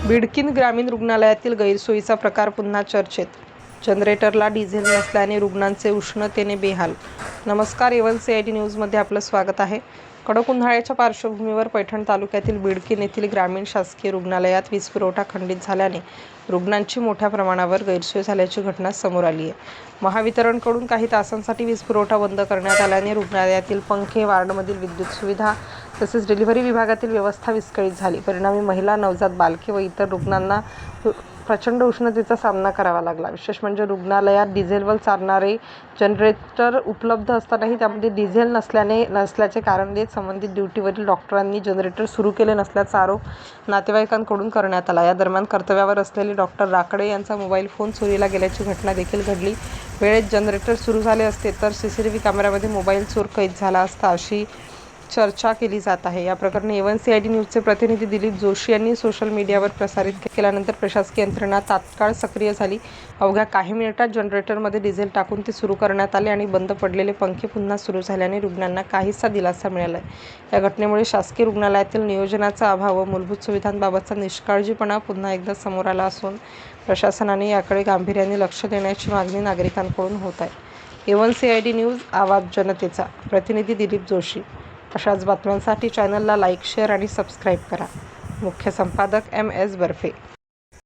बिडकीन ग्रामीण रुग्णालयातील गैरसोयीचा प्रकार पुन्हा चर्चेत. जनरेटरला डिझेल नसल्याने रुग्णांचे उष्णतेने बेहाल. नमस्कार, A1CID न्यूजमध्ये आपलं स्वागत आहे. कडक उन्हाळ्याच्या पार्श्वभूमीवर पैठण तालुक्यातील बिडकीन येथील ग्रामीण शासकीय रुग्णालयात वीजपुरवठा खंडित झाल्याने रुग्णांची मोठ्या प्रमाणावर गैरसोय झाल्याची घटना समोर आली आहे. महावितरणकडून काही तासांसाठी वीजपुरवठा बंद करण्यात आल्याने रुग्णालयातील पंखे, वार्डमधील विद्युत सुविधा तसेच डिलिव्हरी विभागातील व्यवस्था विस्कळीत झाली. परिणामी महिला, नवजात बालके व इतर रुग्णांना प्रचंड उष्णतेचा सामना करावा लागला. विशेष म्हणजे रुग्णालयात डिझेलवर चालणारे जनरेटर उपलब्ध असतानाही त्यामध्ये डिझेल नसल्याचे कारण देत संबंधित ड्युटीवरील डॉक्टरांनी जनरेटर सुरू केले नसल्याचा आरोप नातेवाईकांकडून करण्यात आला. या दरम्यान कर्तव्यावर असलेले डॉक्टर राकडे यांचा मोबाईल फोन चोरीला गेल्याची घटना देखील घडली. वेळेत जनरेटर सुरू झाले असते तर CCTV कॅमेऱ्यामध्ये मोबाईल चोर कैद झाला असता, अशी चर्चा केली जात आहे. या प्रकरणी A1CID न्यूजचे प्रतिनिधी दिलीप जोशी यांनी सोशल मीडियावर प्रसारित केल्यानंतर प्रशासकीय यंत्रणा तात्काळ सक्रिय झाली. अवघ्या काही मिनिटात जनरेटरमध्ये डिझेल टाकून ते सुरू करण्यात आले आणि बंद पडलेले पंखे पुन्हा सुरू झाल्याने रुग्णांना काहीसा दिलासा मिळाला. या घटनेमुळे शासकीय रुग्णालयातील नियोजनाचा अभाव व मूलभूत सुविधांबाबतचा निष्काळजीपणा पुन्हा एकदा समोर आला असून प्रशासनाने याकडे गांभीर्याने लक्ष देण्याची मागणी नागरिकांकडून होत आहे. A1CID न्यूज, आवाज जनतेचा. प्रतिनिधी दिलीप जोशी. अशाच बातम्यांसाठी चॅनलला लाईक, शेअर आणि सबस्क्राईब करा. मुख्य संपादक MS बर्फे.